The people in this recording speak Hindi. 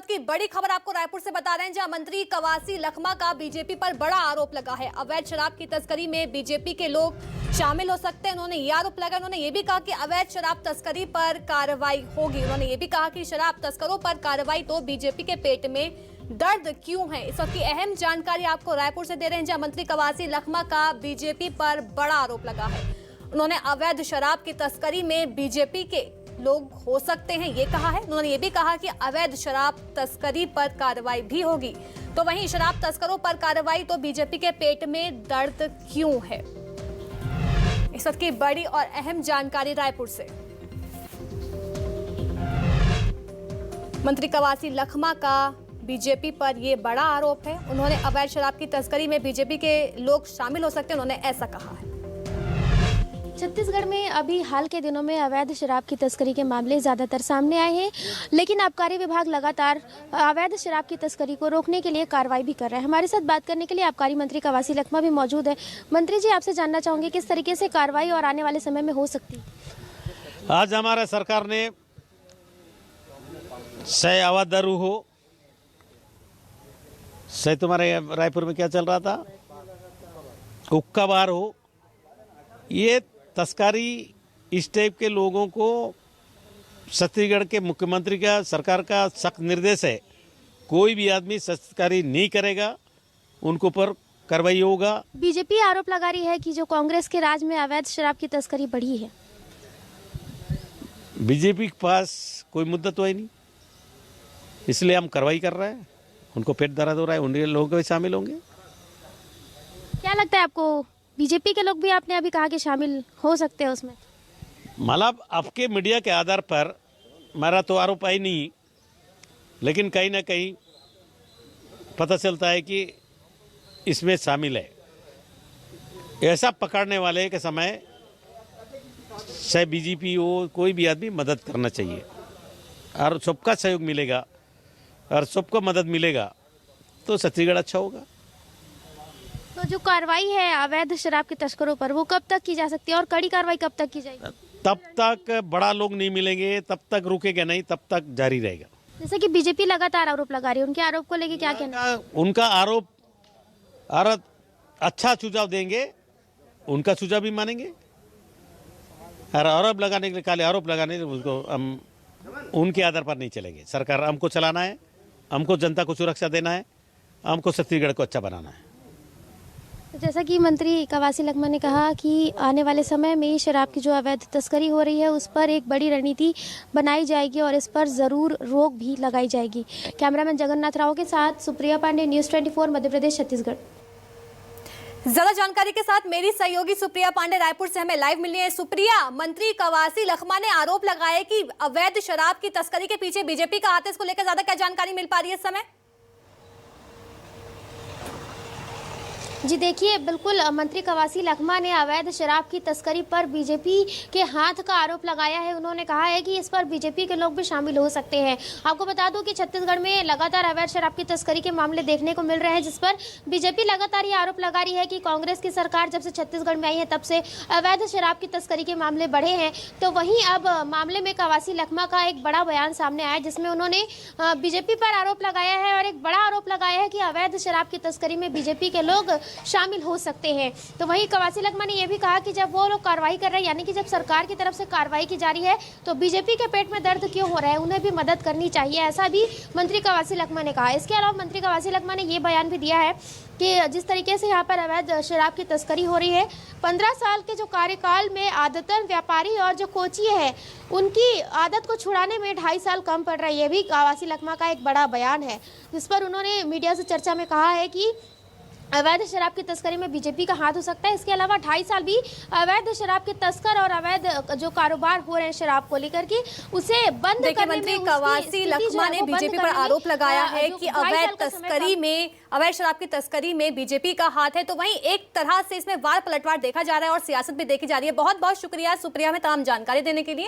की बड़ी खबर आपको रायपुर से बता रहे हैं, जहां मंत्री कवासी लखमा का बीजेपी पर बड़ा आरोप लगा है। अवैध शराब की तस्करी में बीजेपी के लोग शामिल हो सकते हैं। उन्होंने ये आरोप लगाया। उन्होंने ये भी कहा कि अवैध शराब तस्करी पर कार्रवाई होगी। उन्होंने ये भी कहा कि शराब तस्करों पर कार्रवाई तो बीजेपी के पेट में दर्द क्यों है। इस वक्त की अहम जानकारी आपको रायपुर से दे रहे हैं, जहां मंत्री कवासी लखमा का बीजेपी पर बड़ा आरोप लगा है। उन्होंने अवैध शराब की तस्करी में बीजेपी के लोग हो सकते हैं ये कहा है। उन्होंने ये भी कहा कि अवैध शराब तस्करी पर कार्रवाई भी होगी। तो वहीं शराब तस्करों पर कार्रवाई तो बीजेपी के पेट में दर्द क्यों है। इस वक्त की बड़ी और अहम जानकारी रायपुर से। मंत्री कवासी लखमा का बीजेपी पर यह बड़ा आरोप है। उन्होंने अवैध शराब की तस्करी में बीजेपी के लोग शामिल हो सकते हैं, उन्होंने ऐसा कहा है। छत्तीसगढ़ में अभी हाल के दिनों में अवैध शराब की तस्करी के मामले ज़्यादातर सामने आए हैं, लेकिन आबकारी विभाग लगातार अवैध शराब की तस्करी को रोकने के लिए कार्रवाई भी कर रहा है। हमारे साथ बात करने के लिए आबकारी मंत्री कवासी लखमा भी मौजूद है। मंत्री जी, आपसे जानना चाहूँगी किस तरीके से कार्रवाई और आने वाले समय में हो सकती है। आज हमारे सरकार ने चाहे अवैध दारू हो, चाहे तुम्हारे रायपुर में क्या चल रहा था, हुक्का बार हो, ये तस्करी इस टाइप के लोगों को छत्तीसगढ़ के मुख्यमंत्री का सरकार का सख्त निर्देश है, कोई भी आदमी तस्करी नहीं करेगा, उनको ऊपर कार्रवाई होगा। बीजेपी आरोप लगा रही है कि जो कांग्रेस के राज में अवैध शराब की तस्करी बढ़ी है। बीजेपी के पास कोई मुद्दा तो है नहीं, इसलिए हम कार्रवाई कर रहे हैं। उनको पेट दर्द हो रहा है, उन लोगों भी शामिल होंगे। क्या लगता है आपको, बीजेपी के लोग भी आपने अभी कहा कि शामिल हो सकते हैं उसमें? मतलब आपके मीडिया के आधार पर मेरा तो आरोप है नहीं, लेकिन कहीं ना कहीं पता चलता है कि इसमें शामिल है। ऐसा पकड़ने वाले के समय चाहे बीजेपी हो, कोई भी आदमी मदद करना चाहिए और सबका सहयोग मिलेगा और सबको मदद मिलेगा तो छत्तीसगढ़ अच्छा होगा। तो जो कार्रवाई है अवैध शराब के तस्करों पर, वो कब तक की जा सकती है और कड़ी कार्रवाई कब तक की जाएगी? तब तक बड़ा लोग नहीं मिलेंगे, तब तक रुकेगा नहीं, तब तक जारी रहेगा। जैसे कि बीजेपी लगातार आरोप लगा रही है, उनके आरोप को लेके क्या कहना? उनका आरोप अच्छा सुझाव देंगे, उनका सुझाव भी मानेंगे। और आरोप लगाने के लिए, खाली आरोप लगाने उसको हम उनके आधार पर नहीं चलेंगे। सरकार हमको चलाना है, हमको जनता को सुरक्षा देना है, हमको छत्तीसगढ़ को अच्छा बनाना है। जैसा कि मंत्री कवासी लखमा ने कहा कि आने वाले समय में शराब की जो अवैध तस्करी हो रही है उस पर एक बड़ी रणनीति बनाई जाएगी और इस पर ज़रूर रोक भी लगाई जाएगी। कैमरामैन जगन्नाथ राव के साथ सुप्रिया पांडे, न्यूज़ 24 मध्य प्रदेश, छत्तीसगढ़। ज्यादा जानकारी के साथ मेरी सहयोगी सुप्रिया पांडे रायपुर से हमें लाइव मिली है। सुप्रिया, मंत्री कवासी लखमा ने आरोप लगाया कि अवैध शराब की तस्करी के पीछे बीजेपी का हाथ है। इसको लेकर ज्यादा क्या जानकारी मिल पा रही है इस समय? जी देखिए, बिल्कुल मंत्री कवासी लखमा ने अवैध शराब की तस्करी पर बीजेपी के हाथ का आरोप लगाया है। उन्होंने कहा है कि इस पर बीजेपी के लोग भी शामिल हो सकते हैं। आपको बता दूं कि छत्तीसगढ़ में लगातार अवैध शराब की तस्करी के मामले देखने को मिल रहे हैं, जिस पर बीजेपी लगातार ये आरोप लगा रही है कि कांग्रेस की सरकार जब से छत्तीसगढ़ में आई है तब से अवैध शराब की तस्करी के मामले बढ़े हैं। तो वहीं अब मामले में कवासी लखमा का एक बड़ा बयान सामने आया, जिसमें उन्होंने बीजेपी पर आरोप लगाया है और एक बड़ा आरोप लगाया है कि अवैध शराब की तस्करी में बीजेपी के लोग शामिल हो सकते हैं। तो वहीं कवासी लखमा ने यह भी कहा कि जब वो लोग कार्रवाई कर रहे हैं, यानी कि जब सरकार की तरफ से कार्रवाई की जा रही है, तो बीजेपी के पेट में दर्द क्यों हो रहा है, उन्हें भी मदद करनी चाहिए, ऐसा भी मंत्री कवासी लखमा ने कहा। इसके अलावा मंत्री कवासी लखमा ने यह बयान भी दिया है कि जिस तरीके से यहाँ पर अवैध शराब की तस्करी हो रही है, 15 साल के जो कार्यकाल में आदतन व्यापारी और जो कोचिए हैं उनकी आदत को छुड़ाने में 2.5 साल कम पड़ रहा है। ये भी कवासी लखमा का एक बड़ा बयान है, जिस पर उन्होंने मीडिया से चर्चा में कहा है कि अवैध शराब की तस्करी में बीजेपी का हाथ हो सकता है। इसके अलावा 2.5 साल भी अवैध शराब के तस्कर और अवैध जो कारोबार हो रहे हैं शराब को लेकर के, उसे बंद करने में मंत्री कवासी लखमा ने बीजेपी पर आरोप लगाया है कि अवैध शराब की तस्करी में बीजेपी का हाथ है। तो वहीं एक तरह से इसमें वार पलटवार देखा जा रहा है और सियासत भी देखी जा रही है। बहुत बहुत शुक्रिया सुप्रिया में तमाम जानकारी देने के लिए।